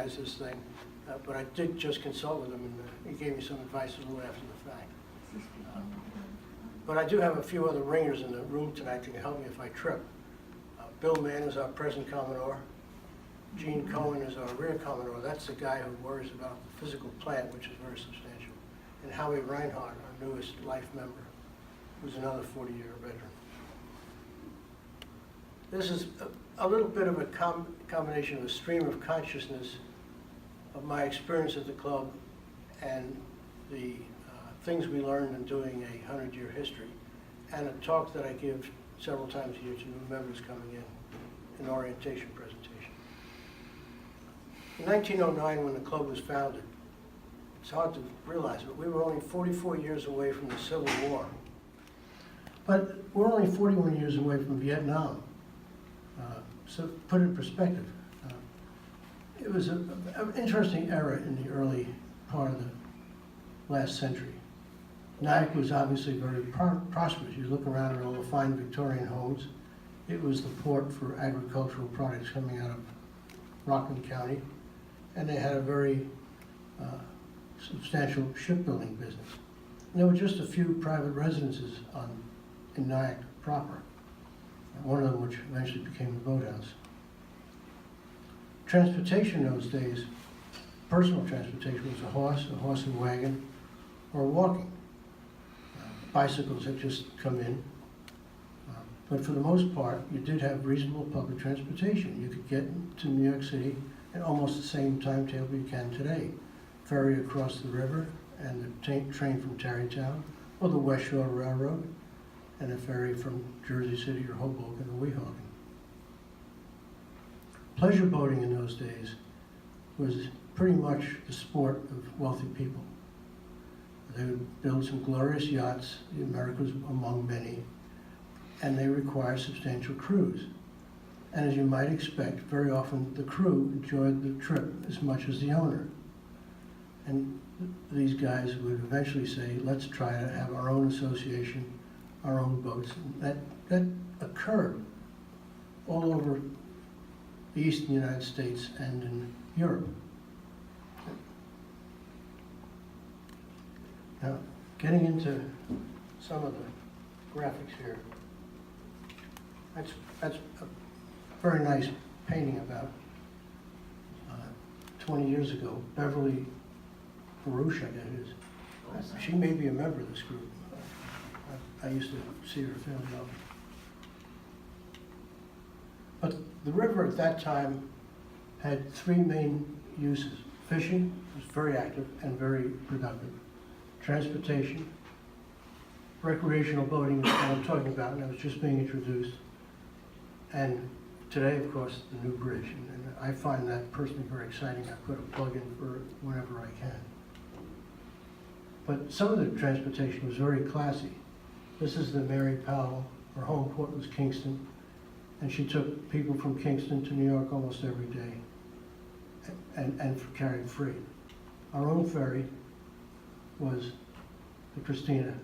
this thing, but I did just consult with him, and he gave me some advice a little after the fact. But I do have a few other ringers in the room tonight that can help me if I trip. Bill Mann is our present Commodore. Gene Cohen is our rear Commodore. That's the guy who worries about the physical plant, which is very substantial. And Howie Reinhardt, our newest life member, who's another 40-year veteran. This is a little bit of a combination of a stream of consciousness of my experience at the club and the things we learned in doing a 100-year history, and a talk that I give several times a year to new members coming in, an orientation presentation. In 1909, when the club was founded, it's hard to realize, but we were only 44 years away from the Civil War. But we're only 41 years away from Vietnam. So put it in perspective. It was an interesting era in the early part of the last century. Nyack was obviously very prosperous. You look around at all the fine Victorian homes. It was the port for agricultural products coming out of Rockland County, and they had a very substantial shipbuilding business. And there were just a few private residences in Nyack proper, one of them which eventually became the boathouse. Transportation in those days, personal transportation, was a horse and wagon, or walking. Bicycles had just come in. But for the most part, you did have reasonable public transportation. You could get to New York City at almost the same timetable you can today. Ferry across the river, and the train from Tarrytown, or the West Shore Railroad, and a ferry from Jersey City or Hoboken or Weehawken. Pleasure boating in those days was pretty much the sport of wealthy people. They would build some glorious yachts, the Americas among many, and they require substantial crews. And as you might expect, very often the crew enjoyed the trip as much as the owner. And these guys would eventually say, let's try to have our own association, our own boats. And that occurred all over the eastern United States and in Europe. Now, getting into some of the graphics here, that's a very nice painting about 20 years ago. Beverly Baruch, I guess it is. She may be a member of this group. I used to see her fairly often. But the river at that time had three main uses. Fishing was very active and very productive. Transportation, recreational boating is what I'm talking about, and it was just being introduced. And today, of course, the new bridge. And I find that personally very exciting. I put a plug in for whenever I can. But some of the transportation was very classy. This is the Mary Powell. Her home port was Kingston. And she took people from Kingston to New York almost every day and carried freight. Our own ferry was the Christina.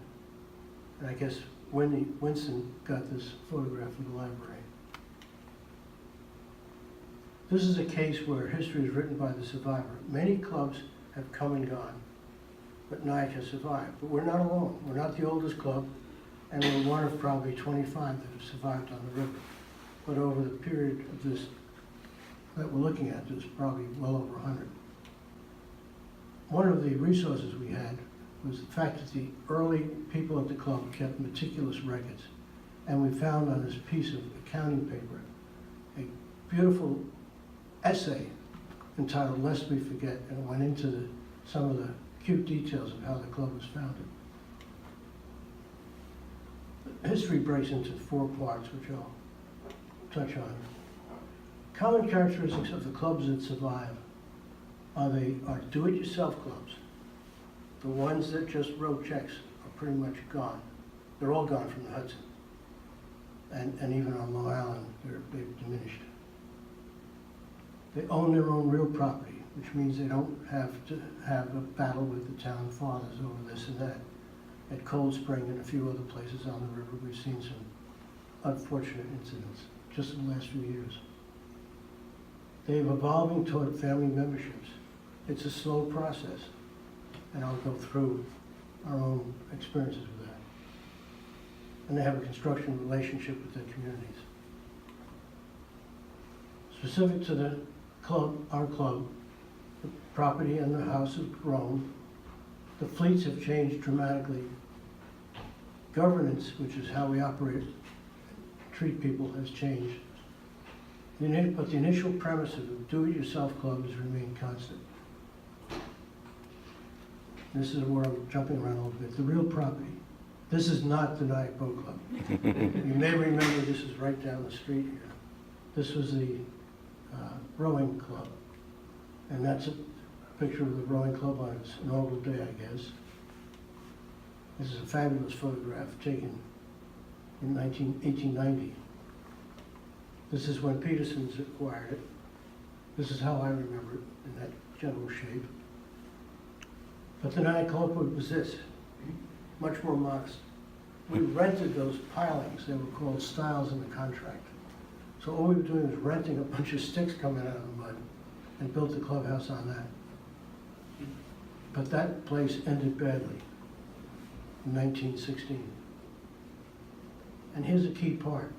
And I guess Winston got this photograph from the library. This is a case where history is written by the survivor. Many clubs have come and gone, but Nyack has survived. But we're not alone. We're not the oldest club, and we're one of probably 25 that have survived on the river. But over the period of this that we're looking at, there's probably well over 100. One of the resources we had was the fact that the early people at the club kept meticulous records. And we found on this piece of accounting paper a beautiful essay entitled Lest We Forget, and it went into some of the cute details of how the club was founded. History breaks into 4 parts, which I'll touch on. Common characteristics of the clubs that survive are do-it-yourself clubs. The ones that just wrote checks are pretty much gone. They're all gone from the Hudson. And even on Long Island, they've diminished. They own their own real property, which means they don't have to have a battle with the town fathers over this and that. At Cold Spring and a few other places on the river, we've seen some unfortunate incidents just in the last few years. They're evolving toward family memberships. It's a slow process, and I'll go through our own experiences with that. And they have a construction relationship with their communities. Specific to the club, our club, the property and the house have grown. The fleets have changed dramatically. Governance, which is how we operate, treat people, has changed. But the initial premise of the do-it-yourself club has remained constant. This is where I'm jumping around a little bit. The real property. This is not the Nyack Boat Club. You may remember this is right down the street here. This was the rowing club. And that's a picture of the rowing club on its inaugural day, I guess. This is a fabulous photograph taken in 1890. This is when Peterson's acquired it. This is how I remember it in that general shape. But the Nyack Club was this, much more modest. We rented those pilings. They were called stiles in the contract. So all we were doing was renting a bunch of sticks coming out of the mud and built the clubhouse on that. But that place ended badly in 1916. And here's a key part.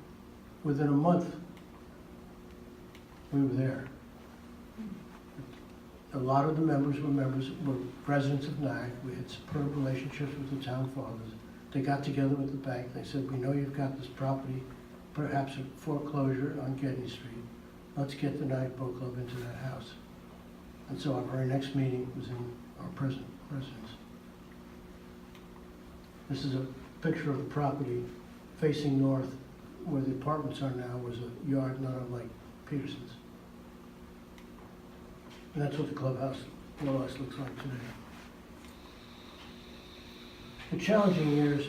Within a month, we were there. A lot of the members were residents of Nyack. We had superb relationships with the town fathers. They got together with the bank. They said, we know you've got this property, perhaps a foreclosure on Getty Street. Let's get the Nyack Boat Club into that house. And so our very next meeting was in our present residence. This is a picture of the property facing north. Where the apartments are now was a yard not unlike Peterson's. And that's what the clubhouse more or less looks like today. The challenging years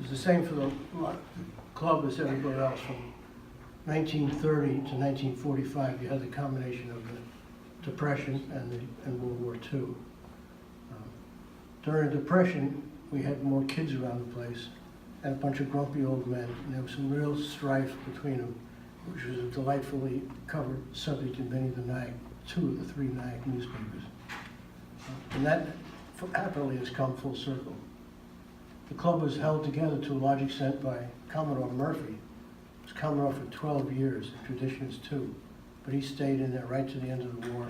is the same for the club as everybody else. From 1930 to 1945, you had the combination of the Depression and World War II. During the Depression, we had more kids around the place and a bunch of grumpy old men, and there was some real strife between them, which was a delightfully covered subject in many of the Nyack, 2 of the 3 Nyack newspapers. And that happily has come full circle. The club was held together to a large extent by Commodore Murphy. He was Commodore for 12 years, the tradition is 2, but he stayed in there right to the end of the war,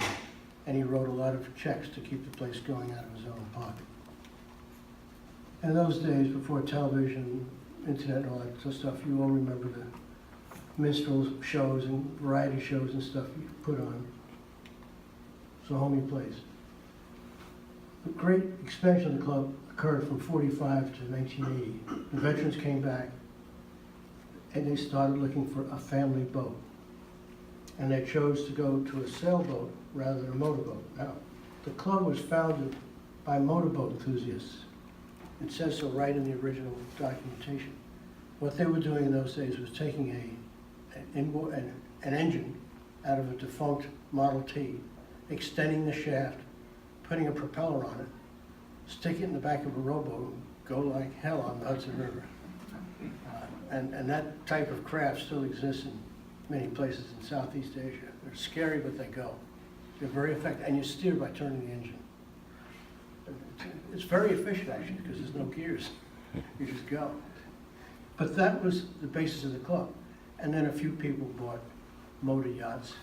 and he wrote a lot of checks to keep the place going out of his own pocket. And in those days, before television, internet, and all that sort of stuff, you all remember the minstrel shows and variety shows and stuff you put on. It's a homey place. The great expansion of the club occurred from 45 to 1980. The veterans came back and they started looking for a family boat. And they chose to go to a sailboat rather than a motorboat. Now, the club was founded by motorboat enthusiasts. It says so right in the original documentation. What they were doing in those days was taking an engine out of a defunct Model T, extending the shaft, putting a propeller on it, stick it in the back of a rowboat, and go like hell on the Hudson River. And that type of craft still exists in many places in Southeast Asia. They're scary, but they go. They're very effective, and you steer by turning the engine. It's very efficient, actually, because there's no gears. You just go. But that was the basis of the club. And then a few people bought motor yachts,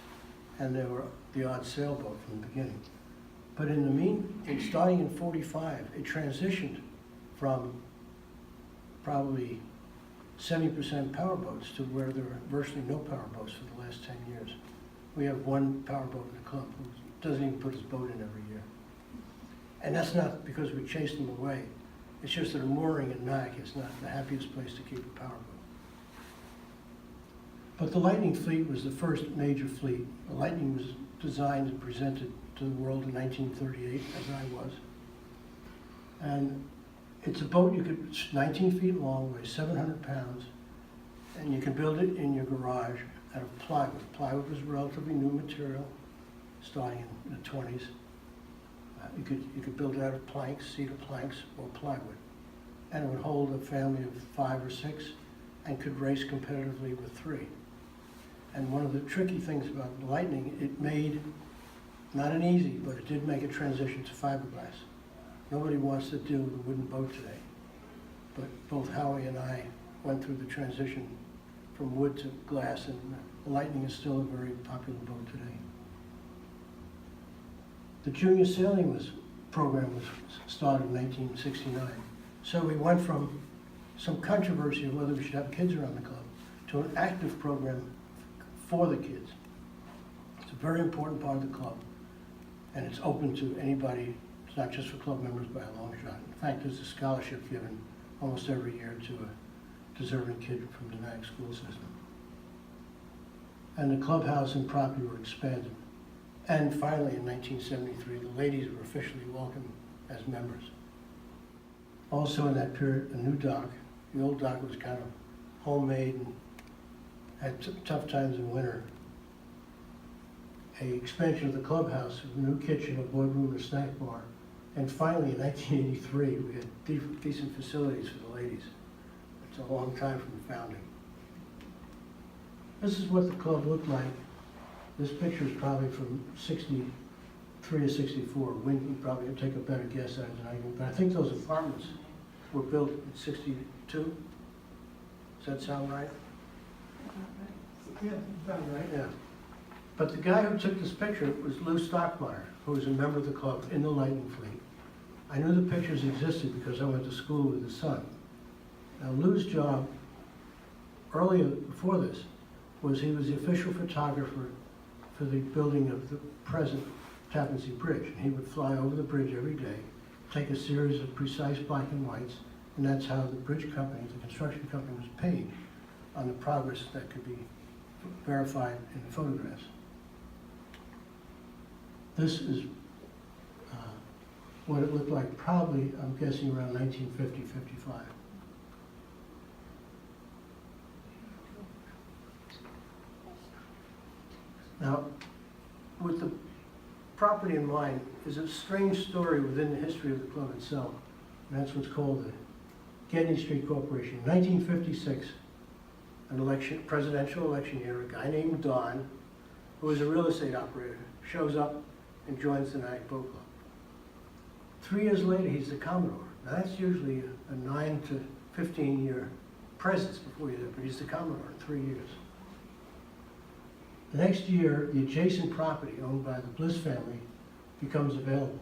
and there were the odd sailboat from the beginning. But starting in 45, it transitioned from probably 70% powerboats to where there were virtually no powerboats for the last 10 years. We have one powerboat in the club who doesn't even put his boat in every year. And that's not because we chased them away. It's just that a mooring in Nyack is not the happiest place to keep a powerboat. But the Lightning fleet was the first major fleet. The Lightning was designed and presented to the world in 1938, as I was. And it's a boat it's 19 feet long, weighs 700 pounds, and you can build it in your garage out of plywood. Plywood was a relatively new material, starting in the 20s. You could build it out of planks, cedar planks, or plywood. And it would hold a family of 5 or 6 and could race competitively with 3. And one of the tricky things about lightning, it made, not an easy, but it did make a transition to fiberglass. Nobody wants to do the wooden boat today. But both Howie and I went through the transition from wood to glass, and the Lightning is still a very popular boat today. The junior sailing program was started in 1969. So we went from some controversy of whether we should have kids around the club to an active program for the kids. It's a very important part of the club, and it's open to anybody. It's not just for club members by a long shot. In fact, there's a scholarship given almost every year to a deserving kid from the Nyack school system. And the clubhouse and property were expanded. And finally, in 1973, the ladies were officially welcomed as members. Also in that period, a new dock. The old dock was kind of homemade and had tough times in winter. An expansion of the clubhouse, a new kitchen, a boardroom, a snack bar. And finally, in 1983, we had decent facilities for the ladies. It's a long time from the founding. This is what the club looked like. This picture is probably from 63 or 64. Wynn can probably take a better guess at it than I can, but I think those apartments were built in 62. Does that sound right? Yeah, about right. Yeah. But the guy who took this picture was Lou Stockmeyer, who was a member of the club in the Lightning Fleet. I knew the pictures existed because I went to school with his son. Now Lou's job, earlier, before this, was he was the official photographer for the building of the present Tappan Zee Bridge. And he would fly over the bridge every day, take a series of precise black and whites, and that's how the bridge company, the construction company, was paid on the progress that could be verified in the photographs. This is what it looked like probably, I'm guessing, around 1950, 55. Now, with the property in mind, is a strange story within the history of the club itself. And that's what's called the Gedney Street Corporation. In 1956, an election, presidential election year, a guy named Don, who was a real estate operator, shows up and joins the Nyack Boat Club. 3 years later, he's the Commodore. Now that's usually a 9 to 15 year presence before you're there, but he's the Commodore in 3 years. The next year, the adjacent property owned by the Bliss family becomes available.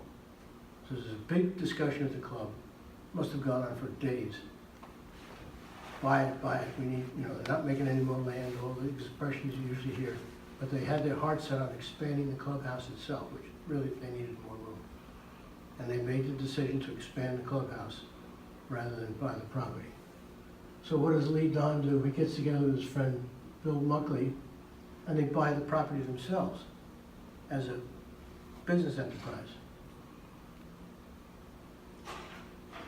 So there's a big discussion at the club. Must have gone on for days. Buy it, we need, they're not making any more land, all the expressions you usually hear. But they had their heart set on expanding the clubhouse itself, which really they needed more room. And they made the decision to expand the clubhouse rather than buy the property. So what does Lee Don do? He gets together with his friend Bill Muckley, and they buy the property themselves as a business enterprise.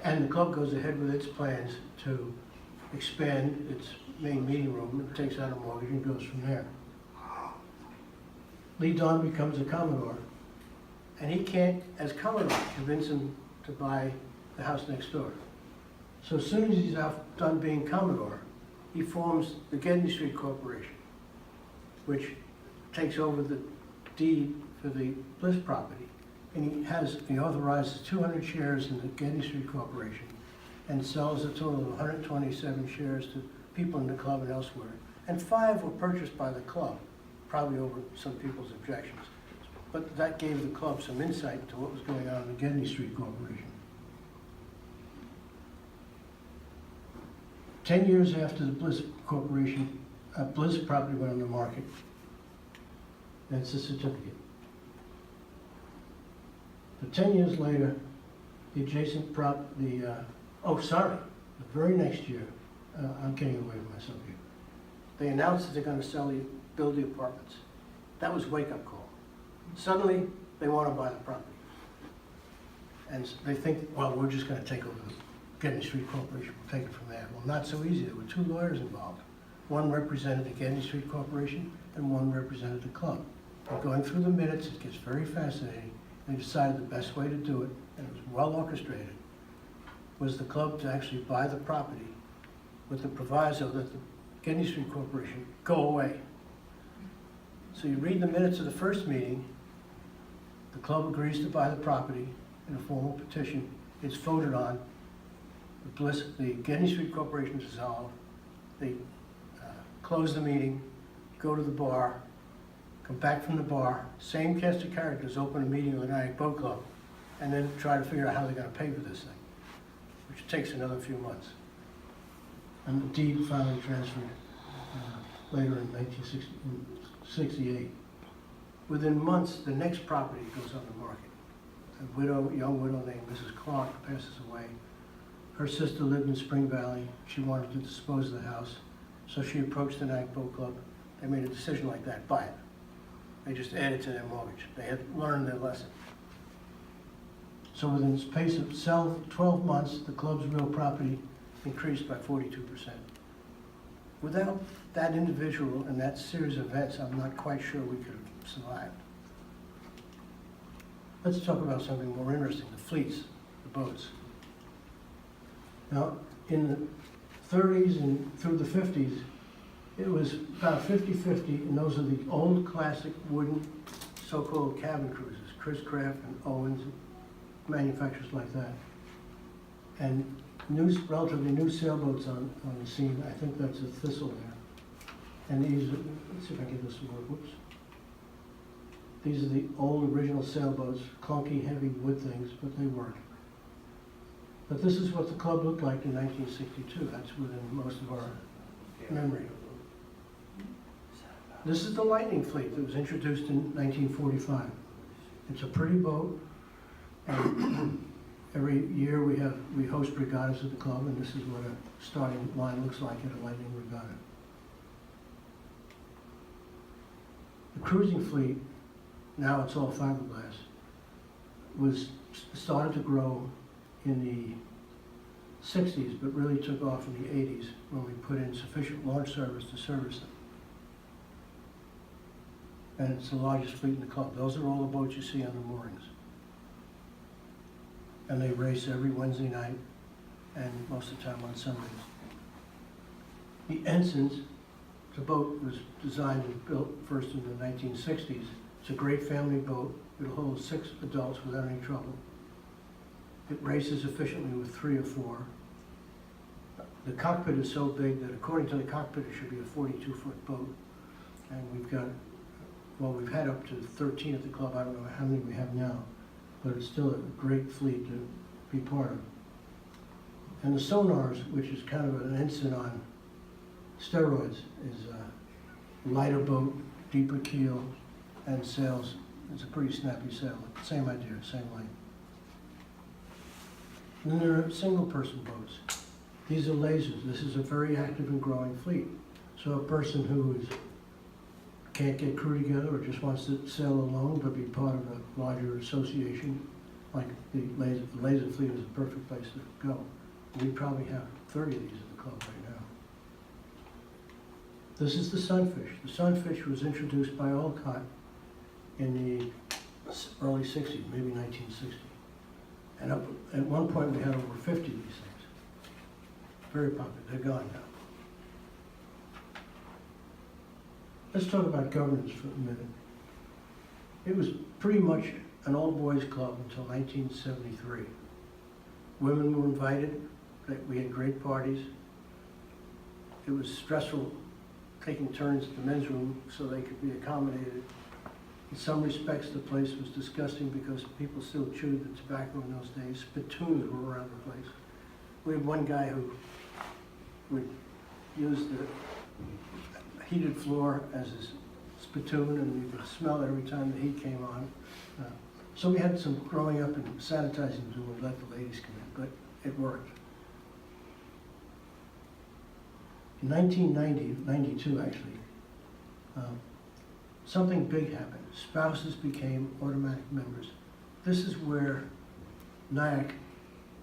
And the club goes ahead with its plans to expand its main meeting room. It takes out a mortgage and goes from there. Lee Don becomes a Commodore, and he can't, as Commodore, convince him to buy the house next door. So as soon as he's done being Commodore, he forms the Gedney Street Corporation, which takes over the deed for the Bliss property. And he authorizes 200 shares in the Gedney Street Corporation and sells a total of 127 shares to people in the club and elsewhere. And 5 were purchased by the club, probably over some people's objections. But that gave the club some insight into what was going on in the Gedney Street Corporation. 10 years after the Bliss Corporation, Bliss property went on the market. That's the certificate. But 10 years later, the adjacent the very next year, I'm getting away from myself here. They announced that they're going to build the apartments. That was a wake-up call. Suddenly, they want to buy the property. And they think, well, we're just going to take over the Gedney Street Corporation, we'll take it from there. Well, not so easy. There were 2 lawyers involved. One represented the Gedney Street Corporation, and one represented the club. And going through the minutes, it gets very fascinating. They decided the best way to do it, and it was well orchestrated, was the club to actually buy the property with the proviso that the Gedney Street Corporation go away. So you read the minutes of the first meeting, the club agrees to buy the property in a formal petition, it's voted on, the Getty Street Corporation is dissolved, they close the meeting, go to the bar, come back from the bar, same cast of characters, open a meeting with the Nyack Boat Club, and then try to figure out how they're gonna pay for this thing, which takes another few months. And the deed finally transferred later in 1968. Within months, the next property goes on the market. A young widow named Mrs. Clark passes away. Her sister lived in Spring Valley. She wanted to dispose of the house, so she approached the Nyack Boat Club. They made a decision like that, buy it. They just added to their mortgage. They had learned their lesson. So within the space of 12 months, the club's real property increased by 42%. Without that individual and that series of events, I'm not quite sure we could have survived. Let's talk about something more interesting, the fleets, the boats. Now, in the 30s and through the 50s, it was about 50-50, and those are the old classic wooden so-called cabin cruisers, Chris Craft and Owens, manufacturers like that. And relatively new sailboats on the scene. I think that's a Thistle there. And these, let's see if I can get this to work, whoops. These are the old original sailboats, clunky, heavy wood things, but they work. But this is what the club looked like in 1962. That's within most of our memory. This is the Lightning Fleet that was introduced in 1945. It's a pretty boat, and every year we host regattas at the club, and this is what a starting line looks like at a Lightning regatta. The cruising fleet, now it's all fiberglass, started to grow in the 60s, but really took off in the 80s when we put in sufficient launch service to service them. And it's the largest fleet in the club. Those are all the boats you see on the moorings. And they race every Wednesday night and most of the time on Sundays. The Ensigns, the boat was designed and built first in the 1960s. It's a great family boat. It'll hold 6 adults without any trouble. It races efficiently with 3 or 4. The cockpit is so big that according to the cockpit, it should be a 42-foot boat. And we've had up to 13 at the club. I don't know how many we have now, but it's still a great fleet to be part of. And the sonars, which is kind of an ensign on steroids, is a lighter boat, deeper keel, and sails. It's a pretty snappy sail. Same idea, same length. And then there are single-person boats. These are lasers. This is a very active and growing fleet. So a person who can't get crew together or just wants to sail alone but be part of a larger association, like the laser fleet is a perfect place to go. We probably have 30 of these at the club right now. This is the Sunfish. The Sunfish was introduced by Olcott in the early 60s, maybe 1960. And at one point we had over 50 of these things. Very popular. They're gone now. Let's talk about governance for a minute. It was pretty much an all-boys club until 1973. Women were invited. We had great parties. It was stressful taking turns at the men's room so they could be accommodated. In some respects, the place was disgusting because people still chewed the tobacco in those days. Spittoons were around the place. We had one guy who would use the heated floor as his spittoon, and you could smell it every time the heat came on. So we had some growing up and sanitizing to do and let the ladies come in, but it worked. In 1992 actually, something big happened. Spouses became automatic members. This is where Nyack,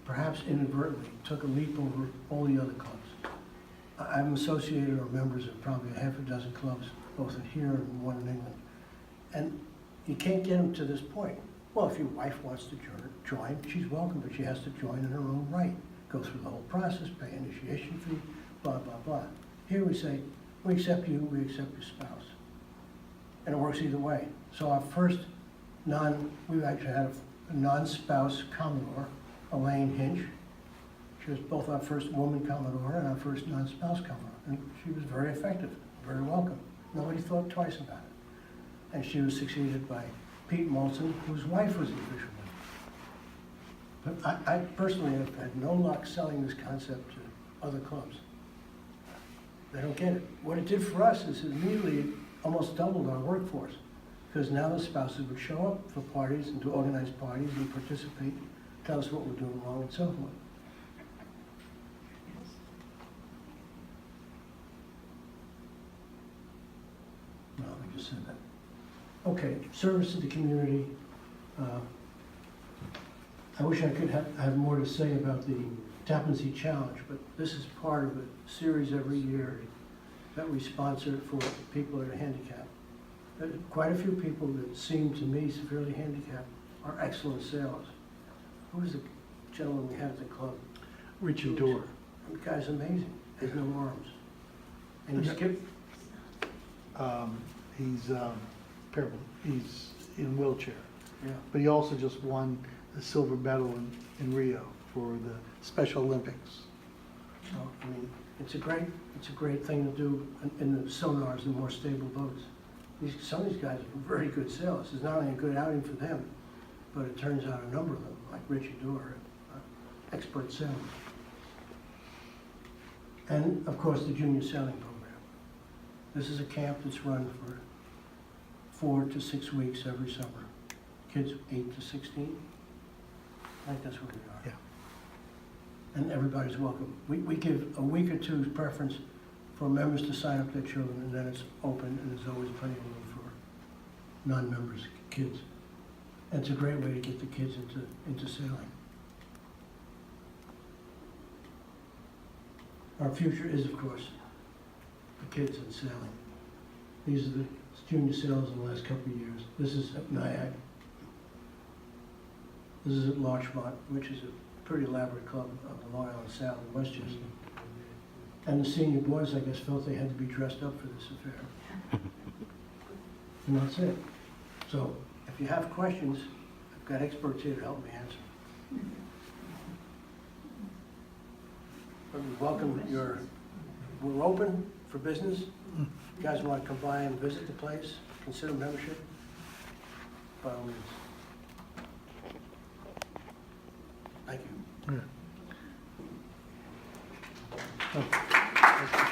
perhaps inadvertently, took a leap over all the other clubs. I'm associated or members of probably a half a dozen clubs, both in here and one in England. And you can't get them to this point. Well, if your wife wants to join, she's welcome, but she has to join in her own right. Go through the whole process, pay initiation fee, blah, blah, blah. Here we say, we accept you, we accept your spouse. and it works either way. So our first we've actually had a non-spouse Commodore, Elaine Hinch. She was both our first woman Commodore and our first non-spouse Commodore. And she was very effective, very welcome. Nobody thought twice about it. And she was succeeded by Pete Molson, whose wife was the official one. But I personally have had no luck selling this concept to other clubs. They don't get it. What it did for us is immediately almost doubled our workforce, because now the spouses would show up for parties and to organize parties and participate, tell us what we're doing wrong and so forth. No, I just said that. Okay, service to the community. I wish I could have more to say about the Tappan Zee Challenge, but this is part of a series every year that we sponsor for people that are handicapped. Quite a few people that seem to me severely handicapped are excellent sailors. Who was the gentleman we had at the club? Richard Dorr. The guy's amazing. He has no arms. And he skipped. He's in a wheelchair. Yeah. But he also just won the silver medal in Rio for the Special Olympics. So, I mean, it's a great thing to do in the sonars and more stable boats. Some of these guys are very good sailors. It's not only a good outing for them, but it turns out a number of them, like Richard Dorr, expert sailors. And of course, the junior sailing program. This is a camp that's run for 4 to 6 weeks every summer. Kids 8 to 16. I think that's what we are. Yeah. And everybody's welcome. We give a week or two's preference for members to sign up their children, and then it's open, and there's always plenty of room for non-members, kids. And it's a great way to get the kids into sailing. Our future is, of course, the kids in sailing. These are the junior sailors in the last couple of years. This is at Nyack. This is at Larchmont, which is a pretty elaborate club up in Long Island Sound in Westchester. And the senior boys, I guess, felt they had to be dressed up for this affair. And that's it. So if you have questions, I've got experts here to help me answer. But we welcome we're open for business. If you guys want to come by and visit the place, consider membership, by all means. Thank you. Yeah. Oh.